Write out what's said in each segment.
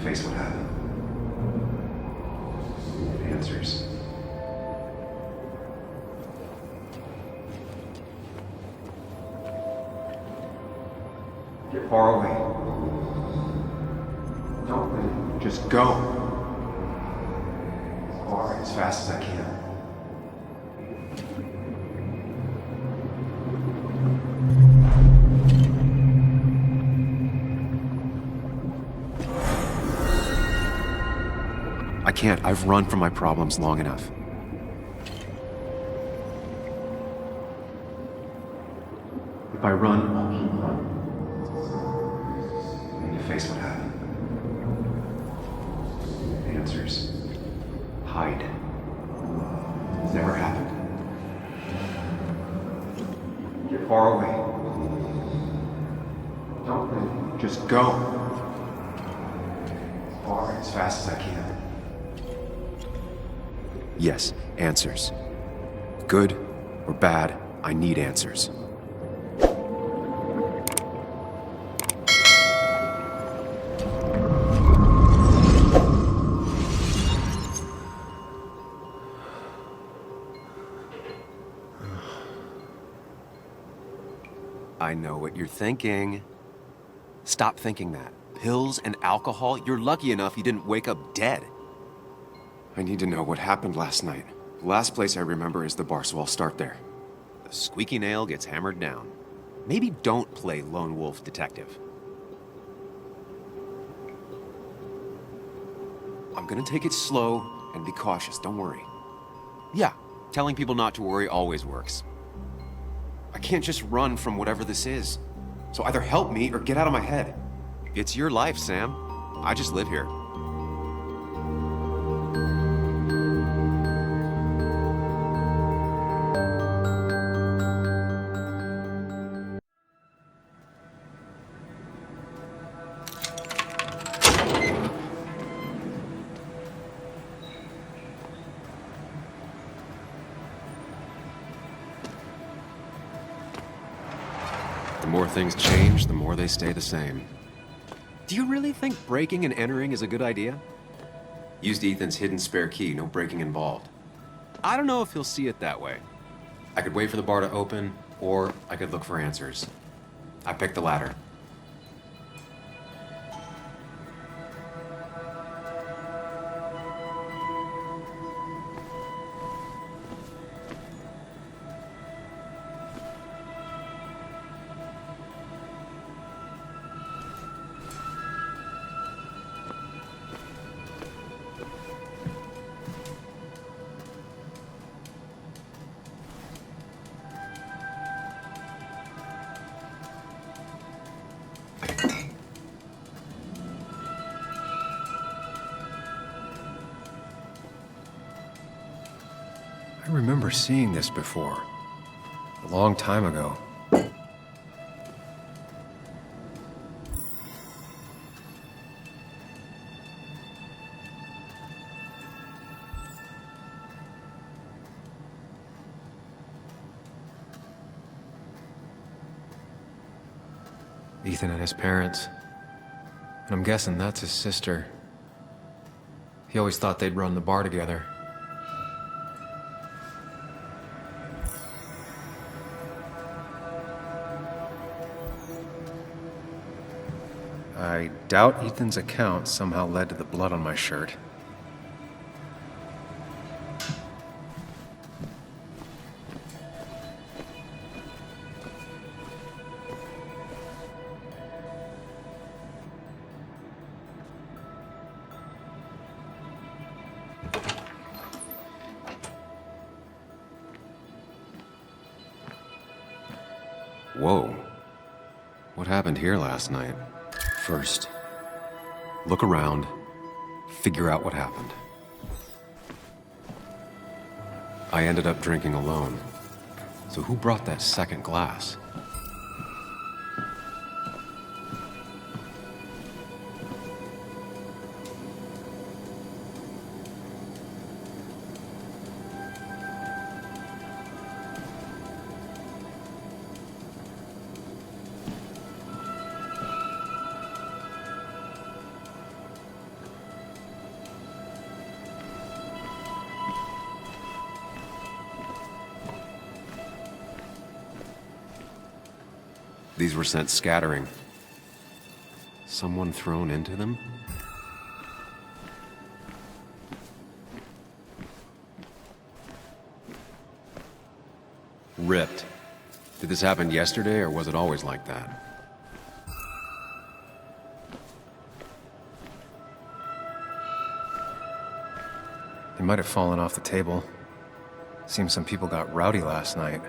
face what happened. Answers. Get far away. Don't leave. Just go. Far as fast as I can. I can't. I've run from my problems long enough. If I run, I'll keep running. I need to face what happened. Answers. Hide. It's never happened. Get far away. Don't leave. Just go. Far as fast as I can. Yes, answers. Good or bad, I need answers. I know what you're thinking. Stop thinking that. Pills and alcohol, you're lucky enough you didn't wake up dead. I need to know what happened last night. The last place I remember is the bar, so I'll start there. The squeaky nail gets hammered down. Maybe don't play lone wolf detective. I'm gonna take it slow and be cautious, don't worry. Yeah, telling people not to worry always works. I can't just run from whatever this is. So either help me or get out of my head. It's your life, Sam. I just live here. The more things change, the more they stay the same. Do you really think breaking and entering is a good idea? Used Ethan's hidden spare key, no breaking involved. I don't know if he'll see it that way. I could wait for the bar to open, or I could look for answers. I picked the latter. I remember seeing this before. A long time ago. Ethan and his parents. And I'm guessing that's his sister. He always thought they'd run the bar together. I doubt Ethan's account somehow led to the blood on my shirt. Whoa. What happened here last night? First, look around, figure out what happened. I ended up drinking alone. So who brought that second glass? These were sent scattering. Someone thrown into them? Ripped. Did this happen yesterday, or was it always like that? They might have fallen off the table. Seems some people got rowdy last night.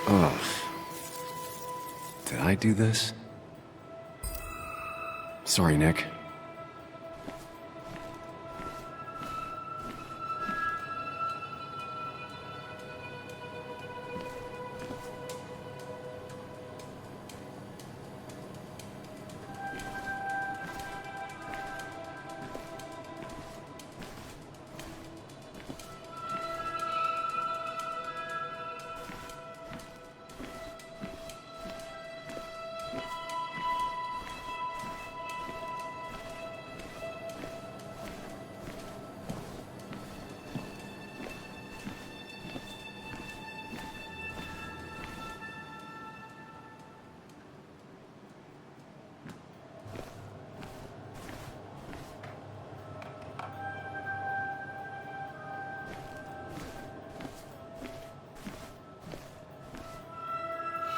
Ugh. Did I do this? Sorry, Nick.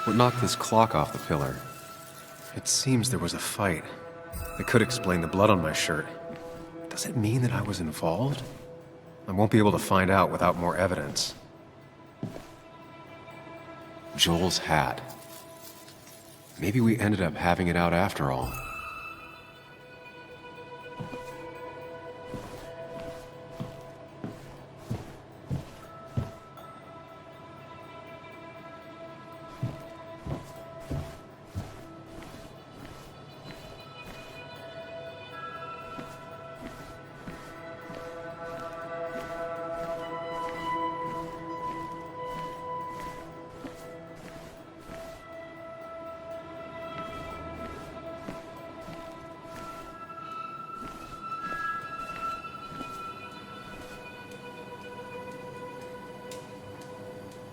What knocked this clock off the pillar? It seems there was a fight. It could explain the blood on my shirt. Does it mean that I was involved? I won't be able to find out without more evidence. Joel's hat. Maybe we ended up having it out after all.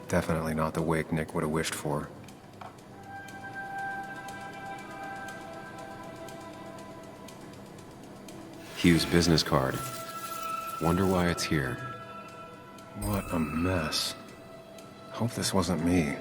Definitely not the wake Nick would have wished for. Hugh's business card. Wonder why it's here. What a mess. Hope this wasn't me.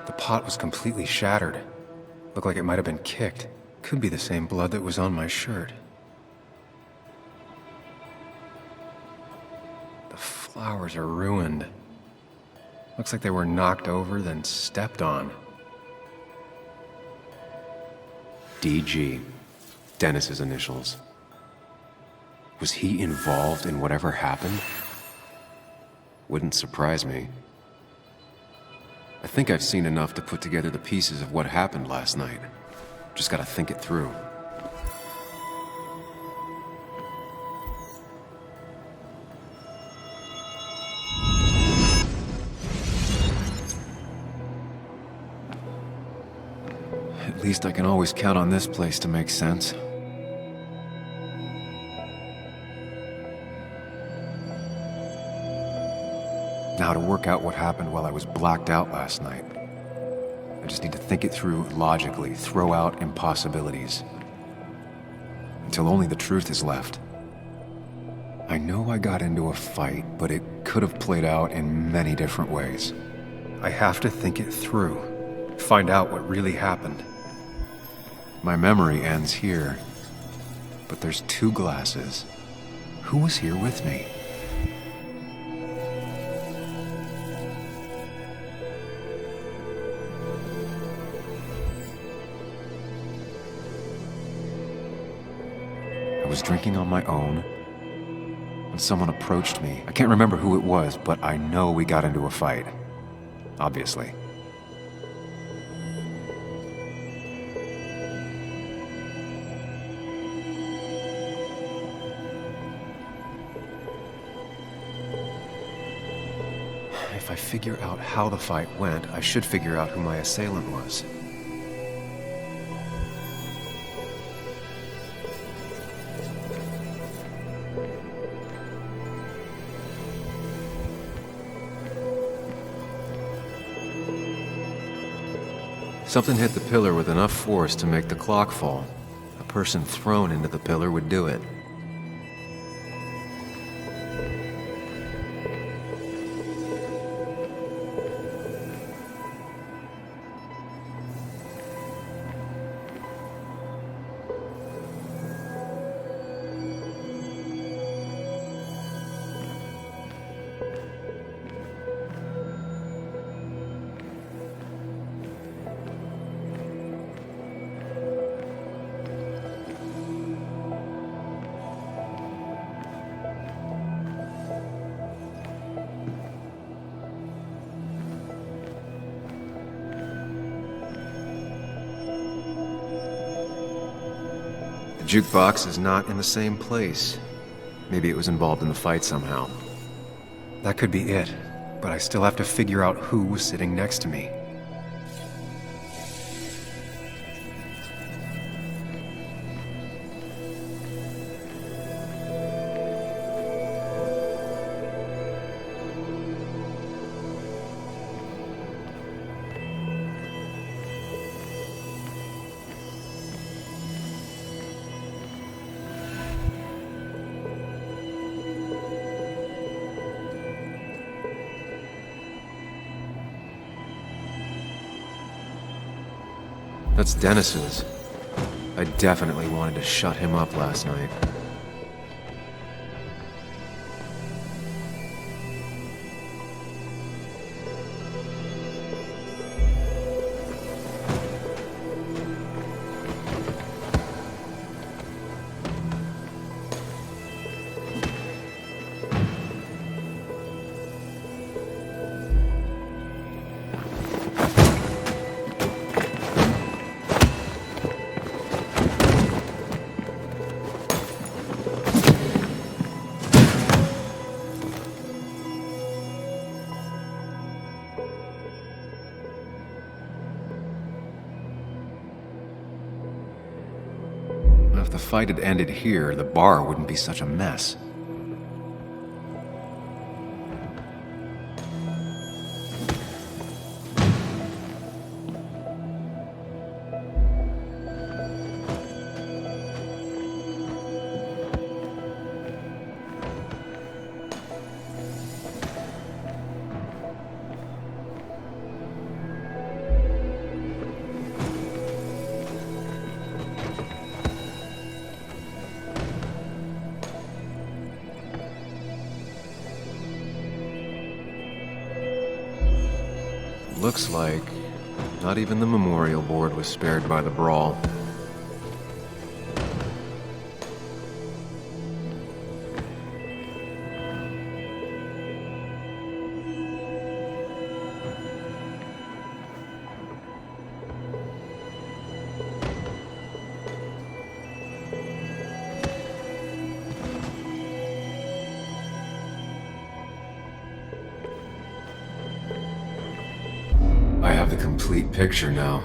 The pot was completely shattered. Looked like it might have been kicked. Could be the same blood that was on my shirt. The flowers are ruined. Looks like they were knocked over, then stepped on. DG. Dennis's initials. Was he involved in whatever happened? Wouldn't surprise me. I think I've seen enough to put together the pieces of what happened last night. Just gotta think it through. At least I can always count on this place to make sense. Now to work out what happened while I was blacked out last night. I just need to think it through logically, throw out impossibilities. Until only the truth is left. I know I got into a fight, but it could have played out in many different ways. I have to think it through, find out what really happened. My memory ends here, but there's 2 glasses. Who was here with me? I was drinking on my own when someone approached me. I can't remember who it was, but I know we got into a fight. Obviously. If I figure out how the fight went, I should figure out who my assailant was. Something hit the pillar with enough force to make the clock fall. A person thrown into the pillar would do it. The jukebox is not in the same place. Maybe it was involved in the fight somehow. That could be it, but I still have to figure out who was sitting next to me. That's Dennis's. I definitely wanted to shut him up last night. If the fight had ended here, the bar wouldn't be such a mess. Looks like not even the memorial board was spared by the brawl. I have the complete picture now.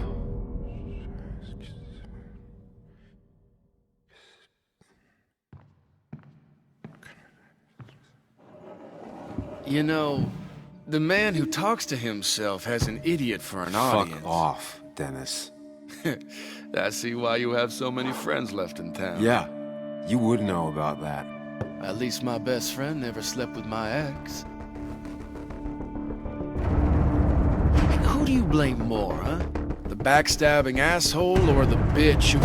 You know, the man who talks to himself has an idiot for an audience. Fuck off, Dennis. I see why you have so many friends left in town. Yeah, you would know about that. At least my best friend never slept with my ex. Who do you blame more, huh? The backstabbing asshole or the bitch who...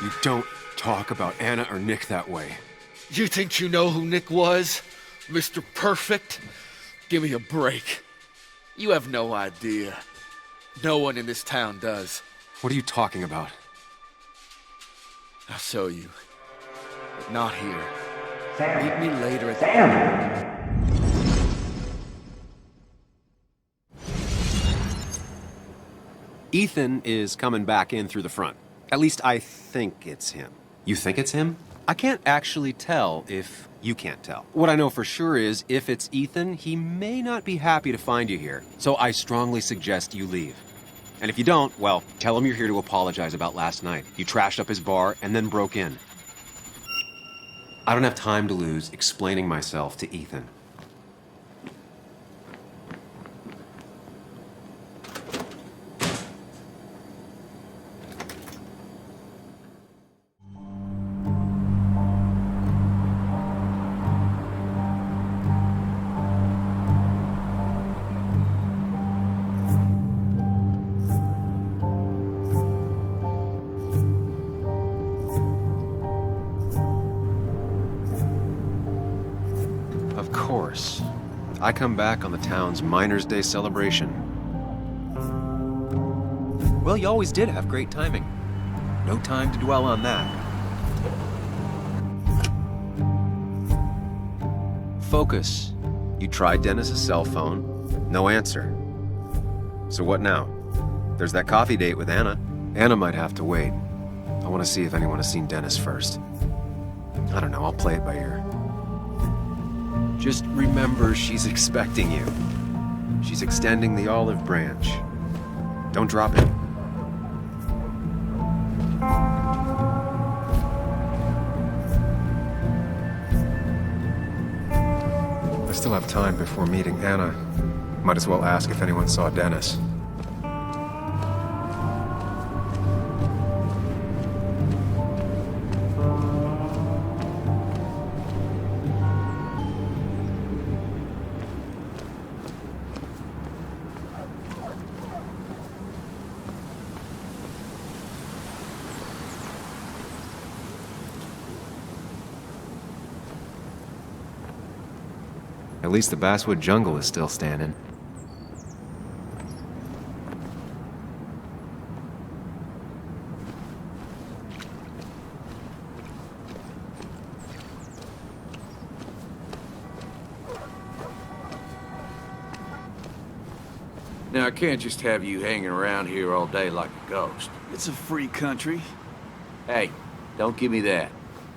You don't talk about Anna or Nick that way. You think you know who Nick was? Mr. Perfect? Give me a break. You have no idea. No one in this town does. What are you talking about? I'll show you. But not here. Meet me later at the... Ethan is coming back in through the front. At least I think it's him. You think it's him? I can't actually tell if you can't tell. What I know for sure is, if it's Ethan, he may not be happy to find you here. So I strongly suggest you leave. And if you don't, well, tell him you're here to apologize about last night. You trashed up his bar and then broke in. I don't have time to lose explaining myself to Ethan. Of course. I come back on the town's Miners' Day celebration. Well, you always did have great timing. No time to dwell on that. Focus. You tried Dennis's cell phone. No answer. So what now? There's that coffee date with Anna. Anna might have to wait. I want to see if anyone has seen Dennis first. I don't know, I'll play it by ear. Just remember she's expecting you. She's extending the olive branch. Don't drop it. I still have time before meeting Anna. Might as well ask if anyone saw Dennis. At least the basswood jungle is still standing. Now, I can't just have you hanging around here all day like a ghost. It's a free country. Hey, don't give me that.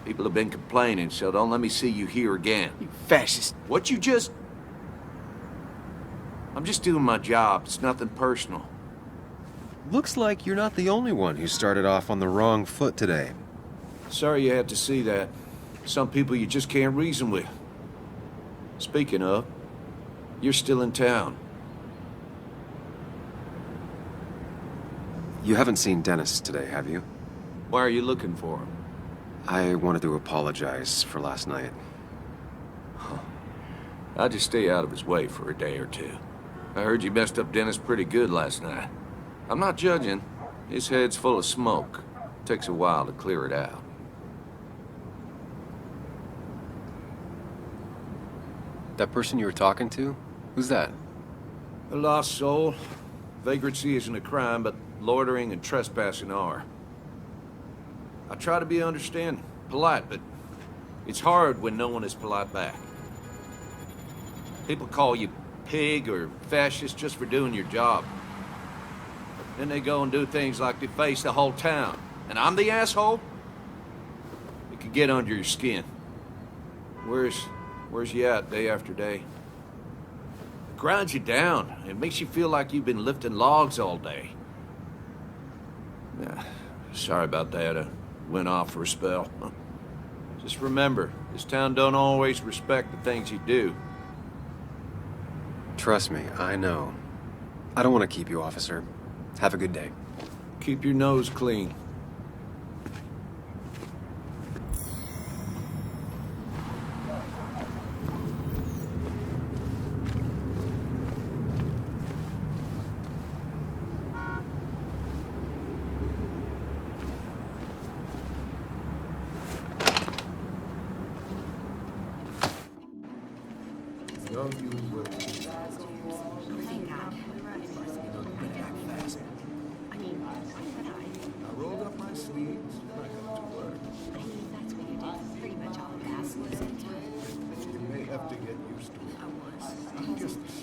People have been complaining, so don't let me see you here again. You fascist. What you just... I'm just doing my job. It's nothing personal. Looks like you're not the only one who started off on the wrong foot today. Sorry you had to see that. Some people you just can't reason with. Speaking of, you're still in town. You haven't seen Dennis today, have you? Why are you looking for him? I wanted to apologize for last night. I'll just stay out of his way for a day or two. I heard you messed up Dennis pretty good last night. I'm not judging. His head's full of smoke. Takes a while to clear it out. That person you were talking to? Who's that? A lost soul. Vagrancy isn't a crime, but loitering and trespassing are. I try to be understanding, polite, but it's hard when no one is polite back. People call you pig or fascist just for doing your job. Then they go and do things like deface the whole town. And I'm the asshole? It could get under your skin. Where's you at day after day? It grinds you down. It makes you feel like you've been lifting logs all day. Sorry about that. I went off for a spell. Just remember, this town don't always respect the things you do. Trust me, I know. I don't want to keep you, officer. Have a good day. Keep your nose clean.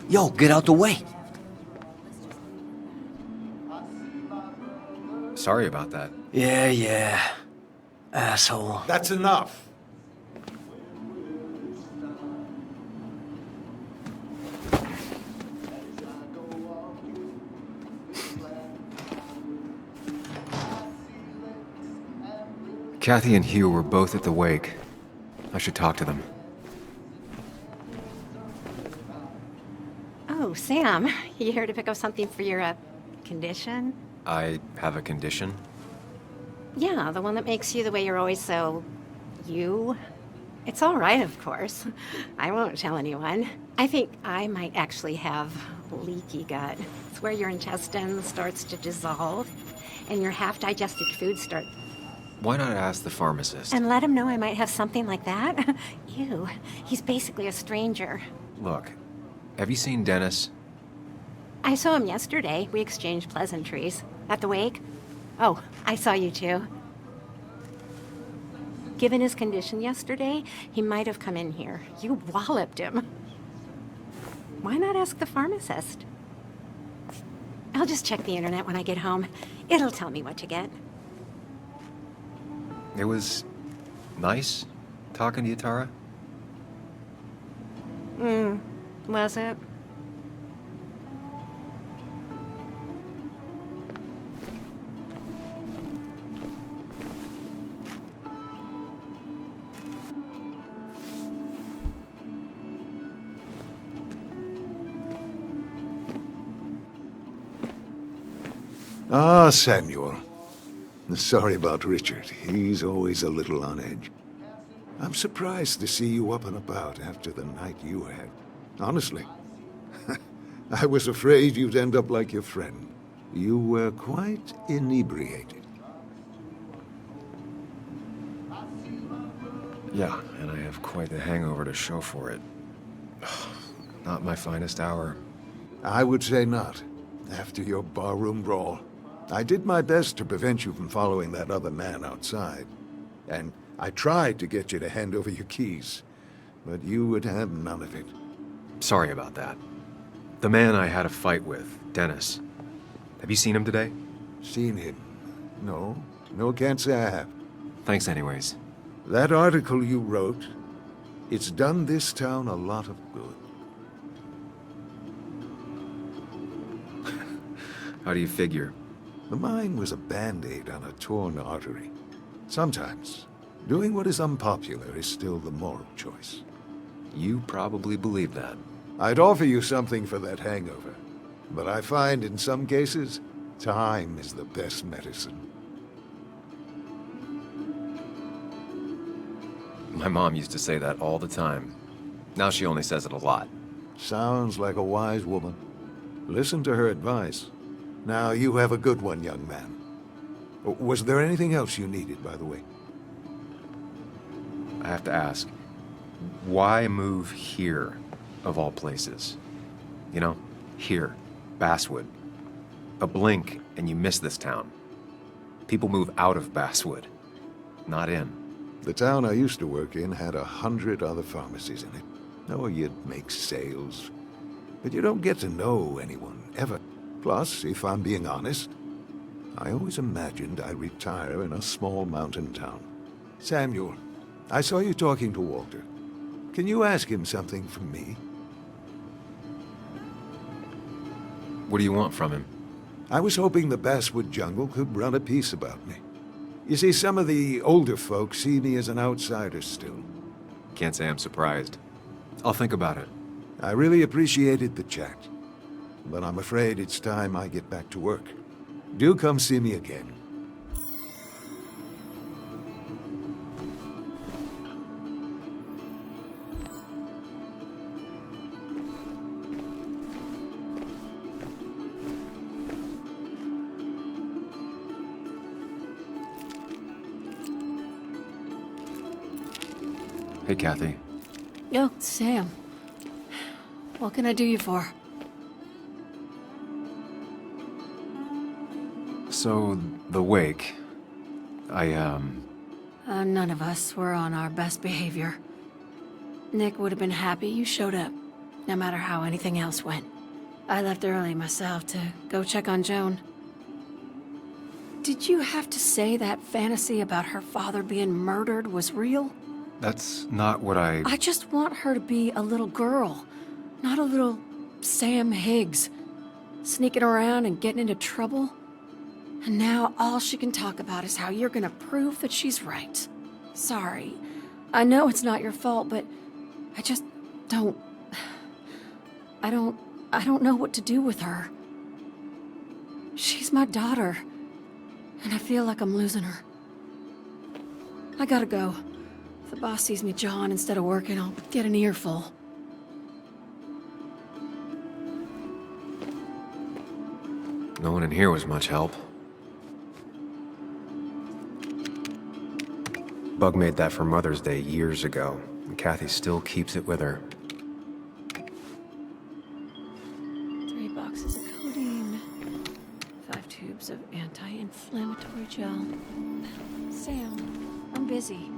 Yo, get out the way. Sorry about that. Yeah. Asshole. That's enough. Kathy and Hugh were both at the wake. I should talk to them. Oh, Sam, you here to pick up something for your, condition? I have a condition? Yeah, the one that makes you the way you're always so... you? It's all right, of course. I won't tell anyone. I think I might actually have leaky gut. It's where your intestine starts to dissolve, and your half-digested food starts... Why not ask the pharmacist? And let him know I might have something like that? Ew, he's basically a stranger. Look, have you seen Dennis? I saw him yesterday. We exchanged pleasantries. At the wake? Oh, I saw you too. Given his condition yesterday, he might have come in here. You walloped him. Why not ask the pharmacist? I'll just check the internet when I get home. It'll tell me what to get. It was nice talking to you, Tara. Was it? Ah, Samuel. Sorry about Richard. He's always a little on edge. I'm surprised to see you up and about after the night you had. Honestly. I was afraid you'd end up like your friend. You were quite inebriated. Yeah, and I have quite the hangover to show for it. Not my finest hour. I would say not. After your barroom brawl. I did my best to prevent you from following that other man outside. And I tried to get you to hand over your keys. But you would have none of it. Sorry about that. The man I had a fight with, Dennis. Have you seen him today? Seen him? No. No, can't say I have. Thanks anyways. That article you wrote, it's done this town a lot of good. How do you figure? The mine was a band-aid on a torn artery. Sometimes, doing what is unpopular is still the moral choice. You probably believe that. I'd offer you something for that hangover, but I find in some cases, time is the best medicine. My mom used to say that all the time. Now she only says it a lot. Sounds like a wise woman. Listen to her advice. Now, you have a good one, young man. Was there anything else you needed, by the way? I have to ask, why move here, of all places? You know, here, Basswood. A blink and you miss this town. People move out of Basswood, not in. The town I used to work in had 100 other pharmacies in it. Oh, you'd make sales. But you don't get to know anyone, ever. Plus, if I'm being honest, I always imagined I'd retire in a small mountain town. Samuel, I saw you talking to Walter. Can you ask him something from me? What do you want from him? I was hoping the Basswood jungle could run a piece about me. You see, some of the older folks see me as an outsider still. Can't say I'm surprised. I'll think about it. I really appreciated the chat, but I'm afraid it's time I get back to work. Do come see me again. Hey, Kathy. Oh, Sam. What can I do you for? So, the wake. None of us were on our best behavior. Nick would have been happy you showed up, no matter how anything else went. I left early myself to go check on Joan. Did you have to say that fantasy about her father being murdered was real? That's not what I just want her to be a little girl, not a little Sam Higgs, sneaking around and getting into trouble. And now all she can talk about is how you're gonna prove that she's right. Sorry. I know it's not your fault, but I just don't... I don't know what to do with her. She's my daughter, and I feel like I'm losing her. I gotta go. If the boss sees me jawing instead of working, I'll get an earful. No one in here was much help. Bug made that for Mother's Day years ago, and Kathy still keeps it with her. 3 boxes of codeine. 5 tubes of anti-inflammatory gel. Sam, I'm busy.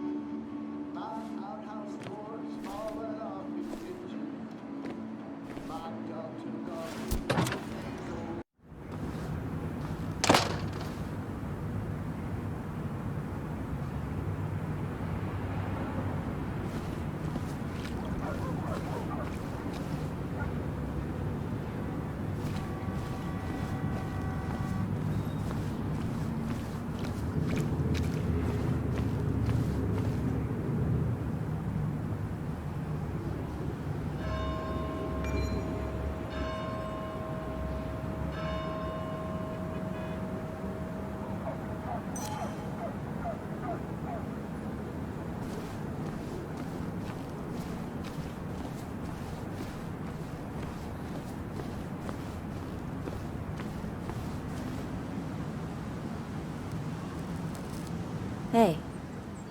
Hey,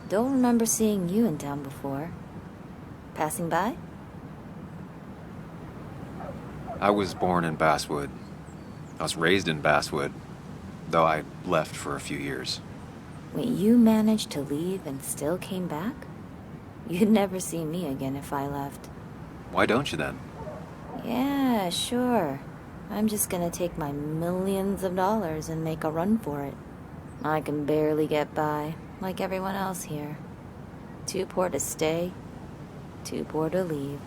don't remember seeing you in town before. Passing by? I was born in Basswood. I was raised in Basswood, though I left for a few years. Wait, you managed to leave and still came back? You'd never see me again if I left. Why don't you then? Yeah, sure. I'm just gonna take my millions of dollars and make a run for it. I can barely get by, like everyone else here. Too poor to stay, too poor to leave.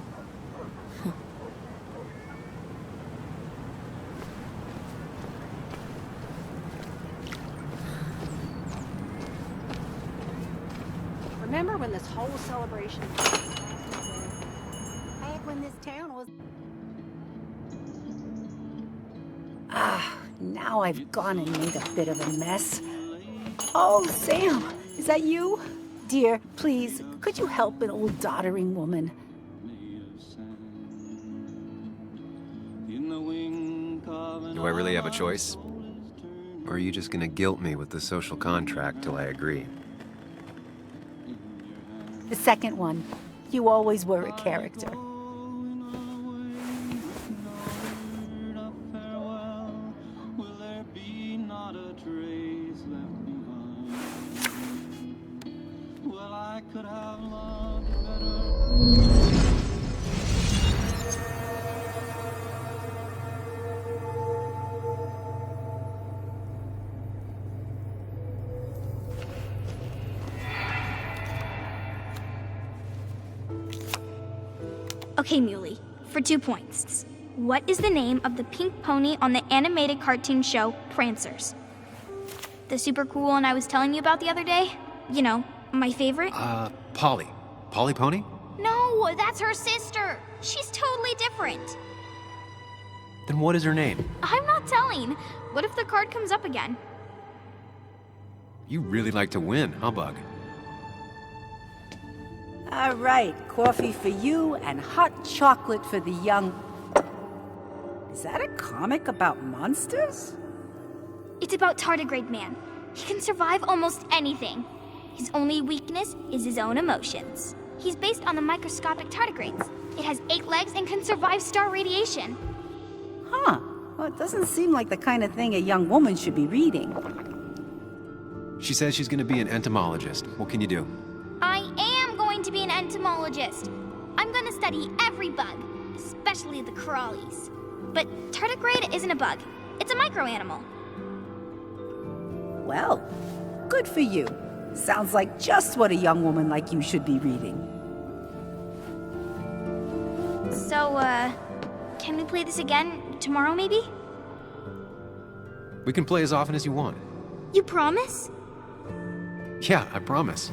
Remember when this whole celebration back when this town was... Now I've gone and made a bit of a mess. Oh, Sam, is that you? Dear, please, could you help an old doddering woman? Do I really have a choice? Or are you just gonna guilt me with the social contract till I agree? The second one. You always were a character. Okay, Muley, for 2 points. What is the name of the pink pony on the animated cartoon show Prancers? The super cool one I was telling you about the other day? You know, my favorite? Polly. Polly Pony? No, that's her sister. She's totally different. Then what is her name? I'm not telling. What if the card comes up again? You really like to win, huh, Bug? All right, coffee for you and hot chocolate for the young... Is that a comic about monsters? It's about Tardigrade Man. He can survive almost anything. His only weakness is his own emotions. He's based on the microscopic tardigrades. It has 8 legs and can survive star radiation. Huh. Well, it doesn't seem like the kind of thing a young woman should be reading. She says she's gonna be an entomologist. What can you do? I am going to be an entomologist. I'm going to study every bug, especially the crawlies. But tardigrade isn't a bug. It's a microanimal. Well, good for you. Sounds like just what a young woman like you should be reading. So, can we play this again tomorrow, maybe? We can play as often as you want. You promise? Yeah, I promise.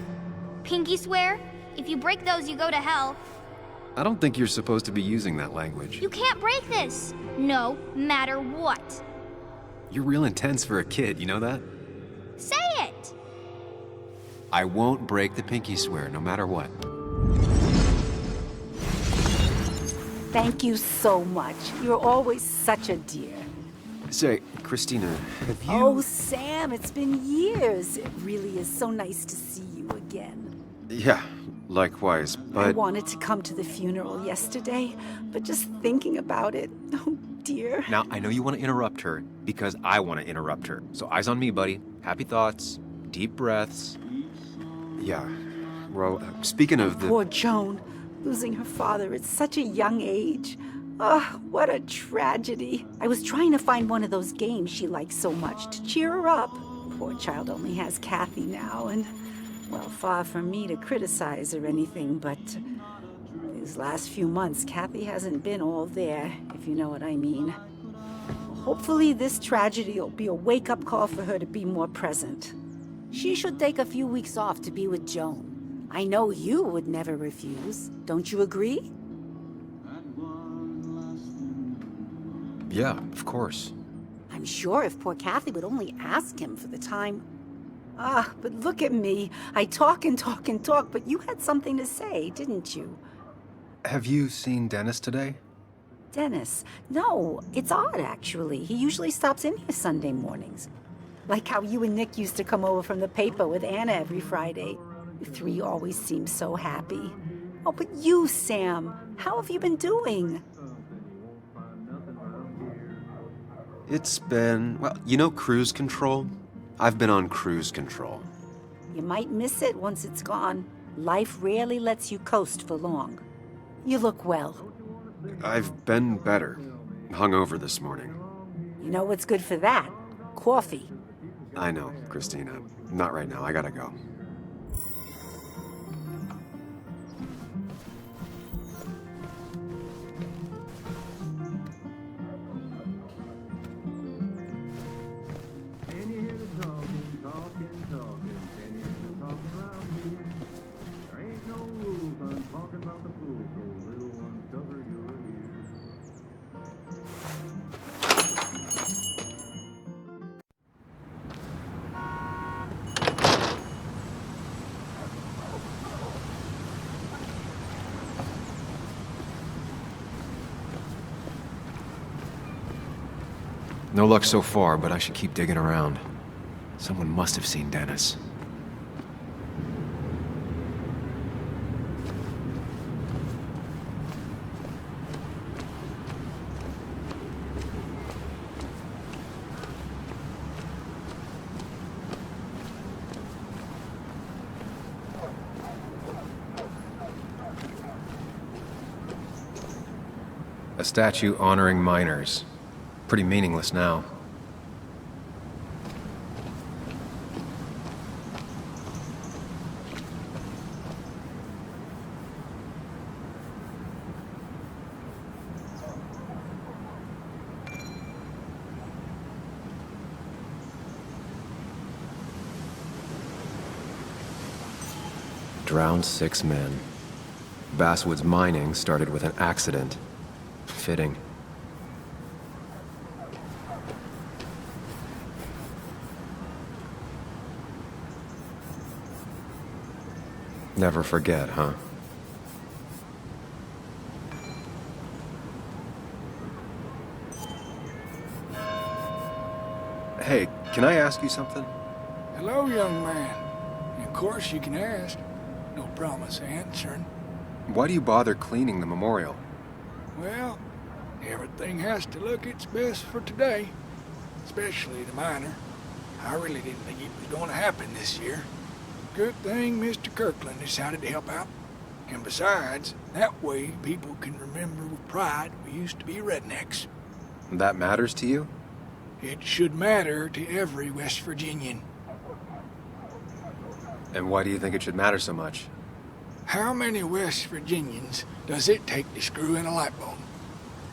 Pinky swear? If you break those, you go to hell. I don't think you're supposed to be using that language. You can't break this. No matter what. You're real intense for a kid, you know that? Say it! I won't break the pinky swear, no matter what. Thank you so much. You're always such a dear. Say, Christina, have you... Oh, Sam, it's been years. It really is so nice to see you again. Yeah, likewise, but... I wanted to come to the funeral yesterday, but just thinking about it, oh dear. Now, I know you want to interrupt her, because I want to interrupt her. So eyes on me, buddy. Happy thoughts, deep breaths. Yeah, well, speaking of the... Poor Joan, losing her father at such a young age. Oh, what a tragedy. I was trying to find one of those games she likes so much to cheer her up. Poor child only has Kathy now, and, well, far from me to criticize or anything, but these last few months, Kathy hasn't been all there, if you know what I mean. Hopefully this tragedy will be a wake-up call for her to be more present. She should take a few weeks off to be with Joan. I know you would never refuse. Don't you agree? Yeah, of course. I'm sure if poor Kathy would only ask him for the time... Ah, but look at me. I talk and talk and talk, but you had something to say, didn't you? Have you seen Dennis today? Dennis? No, it's odd, actually. He usually stops in here Sunday mornings. Like how you and Nick used to come over from the paper with Anna every Friday. You three always seem so happy. Oh, but you, Sam, how have you been doing? It's been, well, you know cruise control? I've been on cruise control. You might miss it once it's gone. Life rarely lets you coast for long. You look well. I've been better. Hungover this morning. You know what's good for that? Coffee. I know, Christina. Not right now. I gotta go. No luck so far, but I should keep digging around. Someone must have seen Dennis. A statue honoring miners. Pretty meaningless now. Drowned 6 men. Basswood's mining started with an accident. Fitting. Never forget, huh? Hey, can I ask you something? Hello, young man. Of course you can ask. No promise answering. Why do you bother cleaning the memorial? Well, everything has to look its best for today. Especially the miner. I really didn't think it was going to happen this year. Good thing Mr. Kirkland decided to help out. And besides, that way people can remember with pride we used to be rednecks. That matters to you? It should matter to every West Virginian. And why do you think it should matter so much? How many West Virginians does it take to screw in a light bulb?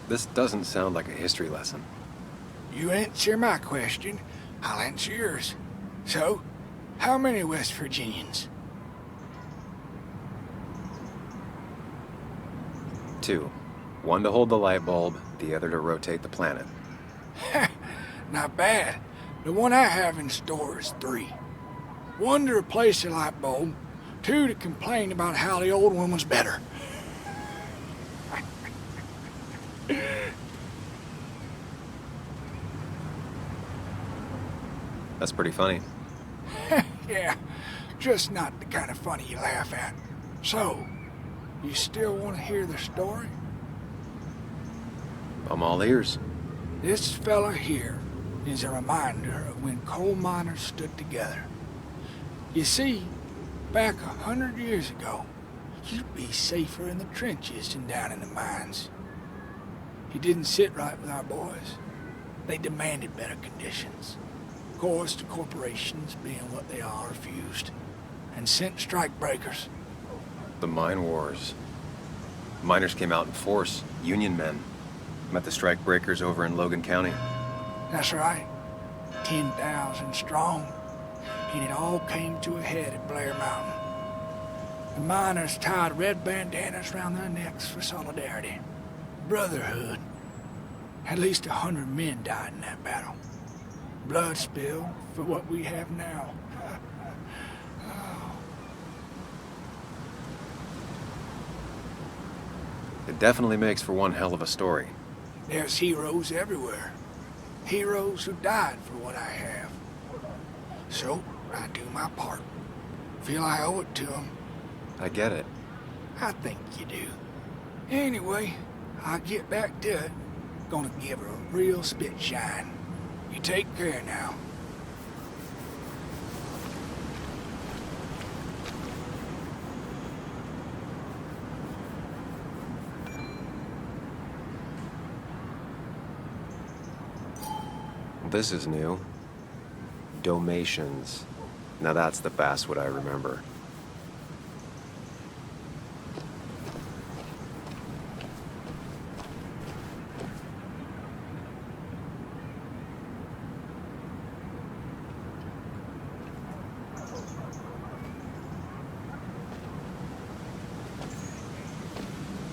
This doesn't sound like a history lesson. You answer my question, I'll answer yours. So, how many West Virginians? 2. One to hold the light bulb, the other to rotate the planet. Not bad. The one I have in store is 3. 1 to replace the light bulb, 2 to complain about how the old one was better. That's pretty funny. Yeah, just not the kind of funny you laugh at. So, you still want to hear the story? I'm all ears. This fella here is a reminder of when coal miners stood together. You see, back 100 years ago, you'd be safer in the trenches than down in the mines. He didn't sit right with our boys. They demanded better conditions. Of course, the corporations, being what they are, refused, and sent strike breakers. The mine wars. Miners came out in force, Union men. Met the strike breakers over in Logan County. That's right. 10,000 strong. And it all came to a head at Blair Mountain. The miners tied red bandanas around their necks for solidarity. Brotherhood. At least 100 men died in that battle. Blood spilled for what we have now. It definitely makes for one hell of a story. There's heroes everywhere. Heroes who died for what I have. So, I do my part. Feel I owe it to them. I get it. I think you do. Anyway, I'll get back to it. Gonna give her a real spit shine. You take care now. This is new. Domations. Now that's the Basswood I remember.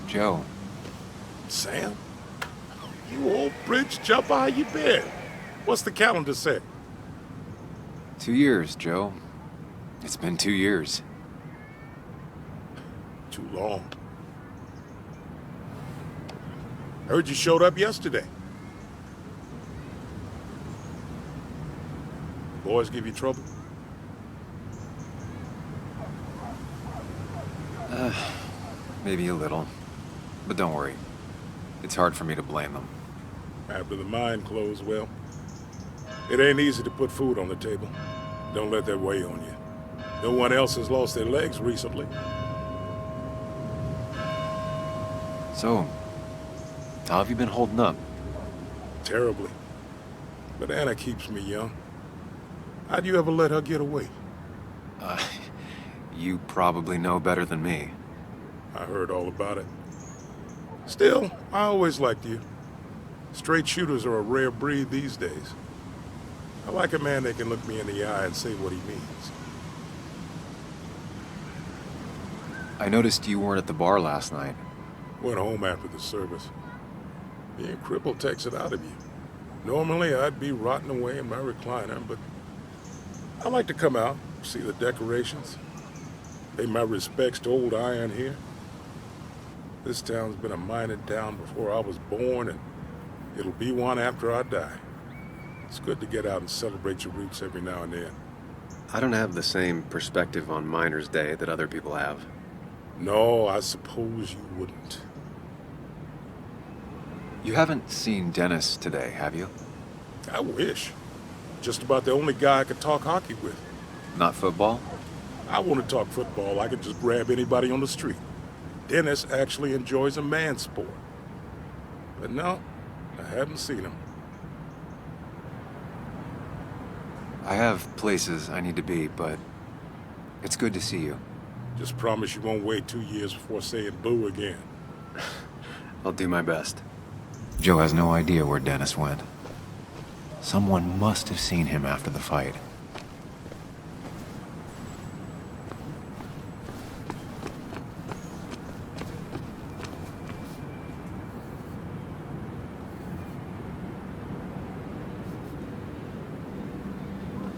Joe. Sam? You old bridge jumper, how you been? What's the calendar say? 2 years, Joe. It's been 2 years. Too long. Heard you showed up yesterday. Boys give you trouble? Maybe a little. But don't worry. It's hard for me to blame them. After the mine closed, well, it ain't easy to put food on the table. Don't let that weigh on you. No one else has lost their legs recently. So, how have you been holding up? Terribly. But Anna keeps me young. How'd you ever let her get away? You probably know better than me. I heard all about it. Still, I always liked you. Straight shooters are a rare breed these days. I like a man that can look me in the eye and say what he means. I noticed you weren't at the bar last night. Went home after the service. Being crippled takes it out of you. Normally, I'd be rotting away in my recliner, but I like to come out, see the decorations, pay my respects to old Iron here. This town's been a mining town before I was born, and it'll be one after I die. It's good to get out and celebrate your roots every now and then. I don't have the same perspective on Miner's Day that other people have. No, I suppose you wouldn't. You haven't seen Dennis today, have you? I wish. Just about the only guy I could talk hockey with. Not football? I want to talk football. I could just grab anybody on the street. Dennis actually enjoys a man sport. But no, I haven't seen him. I have places I need to be, but it's good to see you. Just promise you won't wait 2 years before saying boo again. I'll do my best. Joe has no idea where Dennis went. Someone must have seen him after the fight.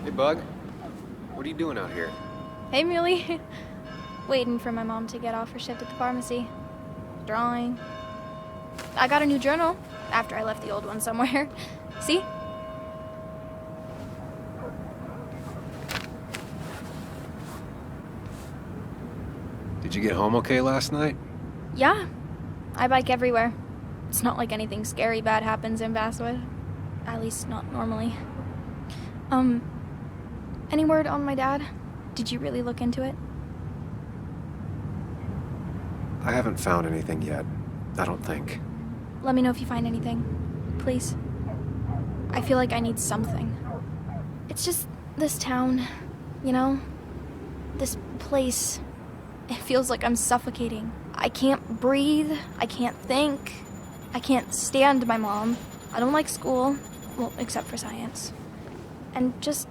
Hey, Bug. What are you doing out here? Hey, Muley. Waiting for my mom to get off her shift at the pharmacy. Drawing. I got a new journal after I left the old one somewhere. See? Did you get home okay last night? Yeah. I bike everywhere. It's not like anything scary bad happens in Basswood. At least not normally. Any word on my dad? Did you really look into it? I haven't found anything yet. I don't think. Let me know if you find anything. Please. I feel like I need something. It's just this town, you know? This place. It feels like I'm suffocating. I can't breathe. I can't think. I can't stand my mom. I don't like school. Well, except for science. And just...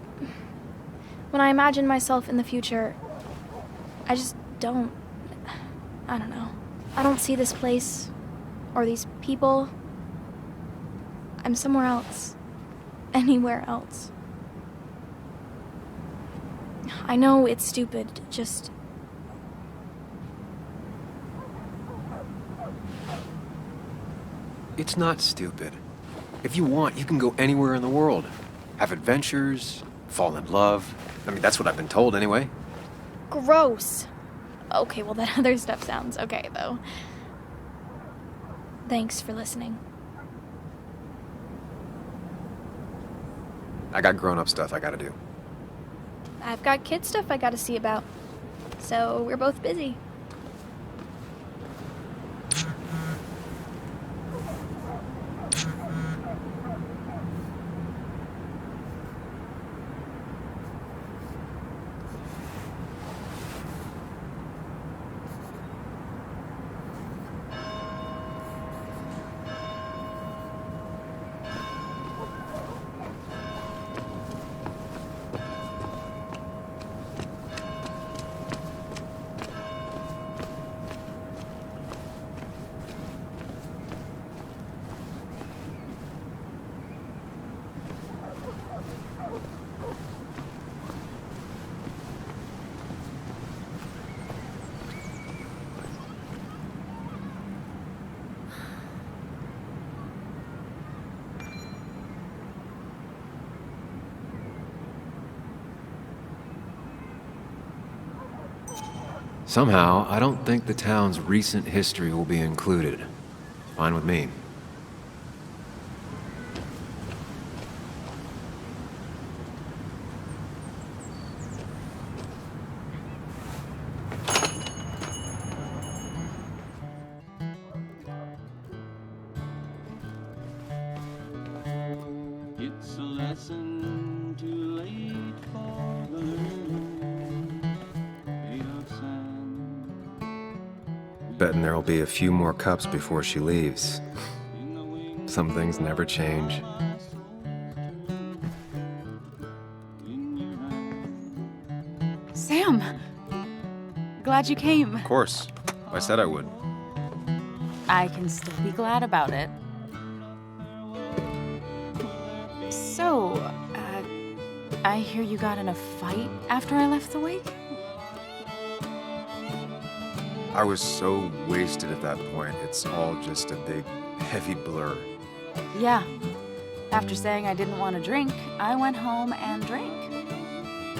when I imagine myself in the future, I just don't... I don't know. I don't see this place. Or these people. I'm somewhere else. Anywhere else. I know it's stupid, just... It's not stupid. If you want, you can go anywhere in the world. Have adventures, fall in love. I mean, that's what I've been told anyway. Gross. Okay, well, that other stuff sounds okay, though. Thanks for listening. I got grown-up stuff I gotta do. I've got kid stuff I gotta see about. So we're both busy. Somehow, I don't think the town's recent history will be included. Fine with me. It's a lesson too late for the learning. Made of sand. Betting there'll be a few more cups before she leaves. Some things never change. Sam! Glad you came. Of course. I said I would. I can still be glad about it. So, I hear you got in a fight after I left the wake? I was so wasted at that point, it's all just a big, heavy blur. Yeah. After saying I didn't want to drink, I went home and drank.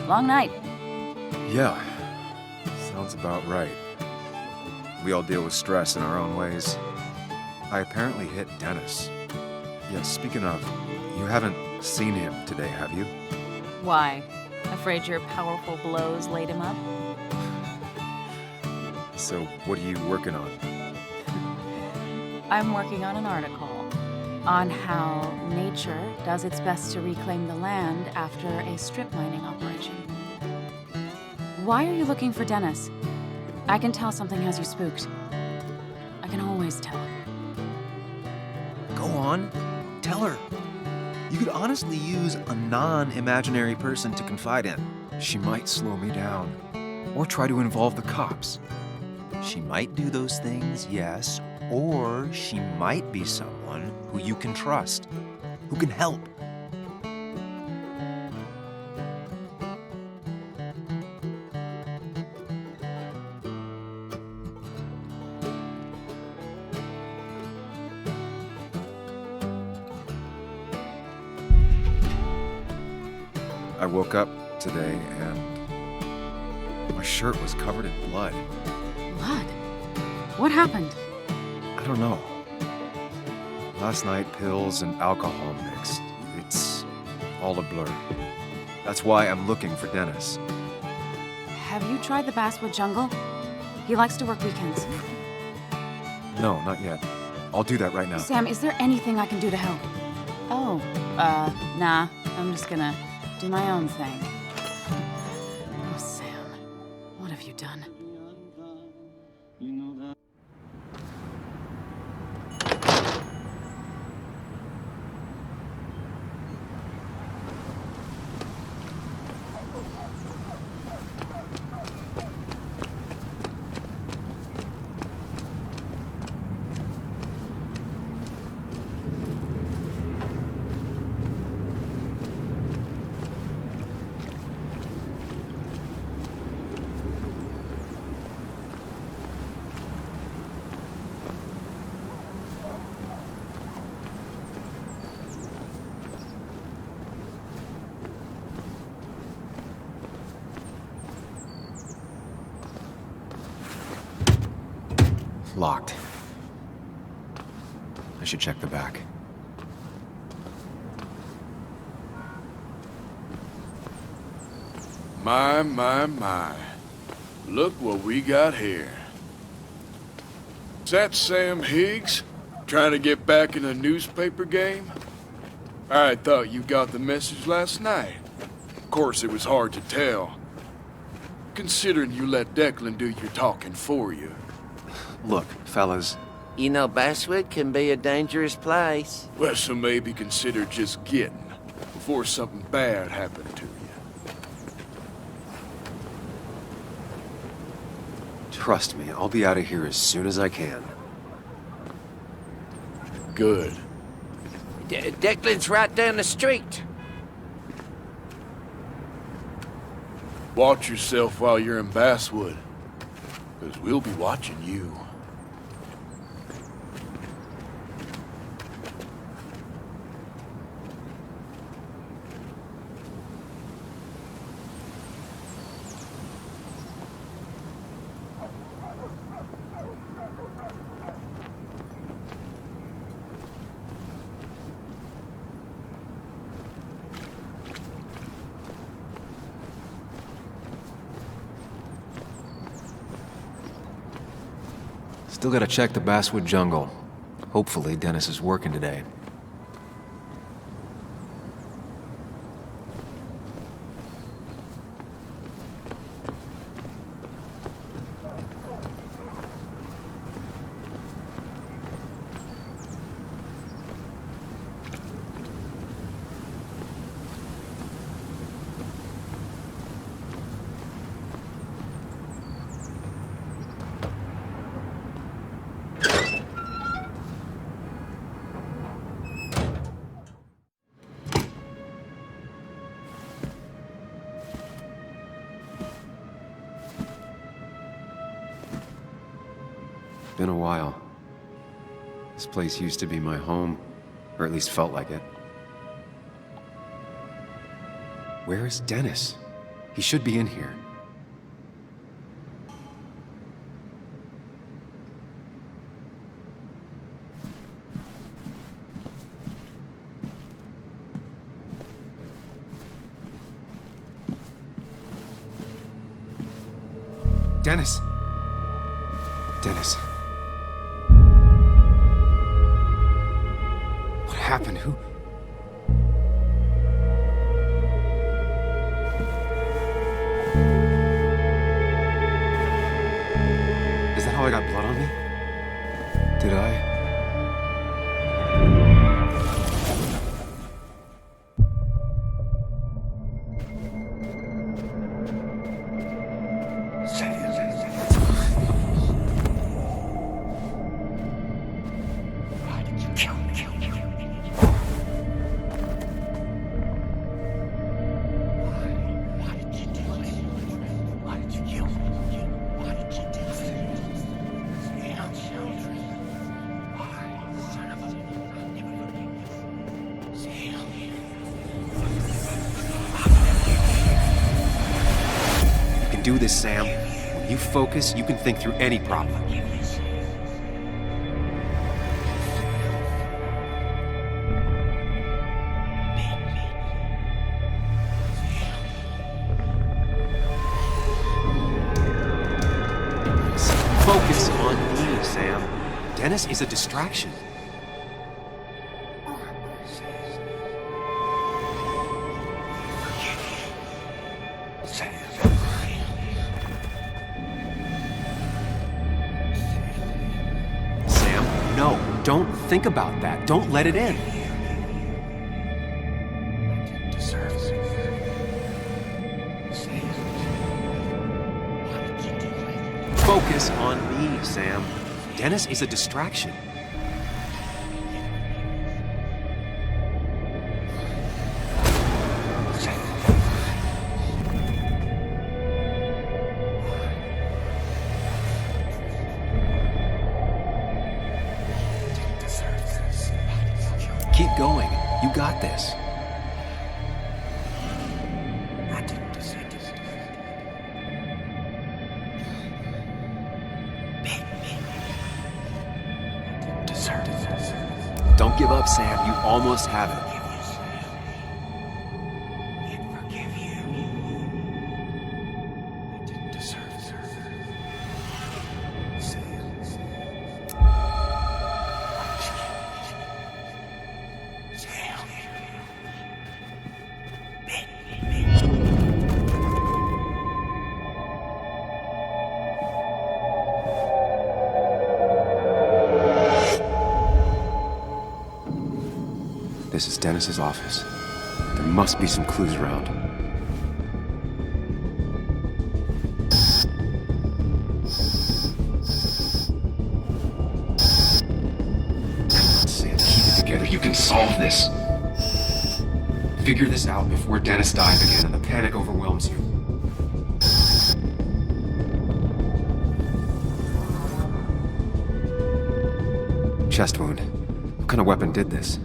Long night. Yeah. Sounds about right. We all deal with stress in our own ways. I apparently hit Dennis. Yeah, speaking of, you haven't seen him today, have you? Why? Afraid your powerful blows laid him up? So, what are you working on? I'm working on an article on how nature does its best to reclaim the land after a strip mining operation. Why are you looking for Dennis? I can tell something has you spooked. I can always tell. Go on. Tell her. You could honestly use a non-imaginary person to confide in. She might slow me down, or try to involve the cops. She might do those things, yes, or she might be someone who you can trust, who can help. I woke up today and my shirt was covered in blood. Blood? What happened? I don't know. Last night, pills and alcohol mixed. It's all a blur. That's why I'm looking for Dennis. Have you tried the Basswood Jungle? He likes to work weekends. No, not yet. I'll do that right now. Sam, is there anything I can do to help? Oh, nah. I'm just gonna do my own thing. Oh, Sam. What have you done? Locked. I should check the back. My. Look what we got here. Is that Sam Higgs? Trying to get back in the newspaper game? I thought you got the message last night. Of course, it was hard to tell, considering you let Declan do your talking for you. Look, fellas. You know, Basswood can be a dangerous place. Well, so maybe consider just getting before something bad happened to you. Trust me, I'll be out of here as soon as I can. Good. Declan's right down the street. Watch yourself while you're in Basswood, because we'll be watching you. Still gotta check the Basswood Jungle. Hopefully Dennis is working today. been a while. This place used to be my home, or at least felt like it. Where is Dennis? He should be in here. Dennis! Dennis. What happened? Who? Is that how I got blood on me? Did I? Do this, Sam. When you focus, you can think through any problem. Focus on me, Sam. Dennis is a distraction. No, don't think about that. Don't let it in. Focus on me, Sam. Dennis is a distraction. Keep going. You got this. Don't give up, Sam. You almost have it. This is Dennis's office. There must be some clues around. Sam, keep it together. You can solve this. Figure this out before Dennis dies again and the panic overwhelms you. Chest wound. What kind of weapon did this?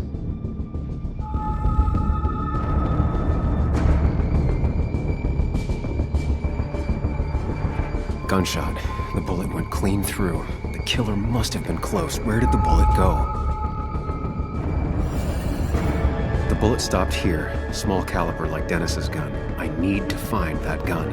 Gunshot. The bullet went clean through. The killer must have been close. Where did the bullet go? The bullet stopped here. Small caliber like Dennis's gun. I need to find that gun.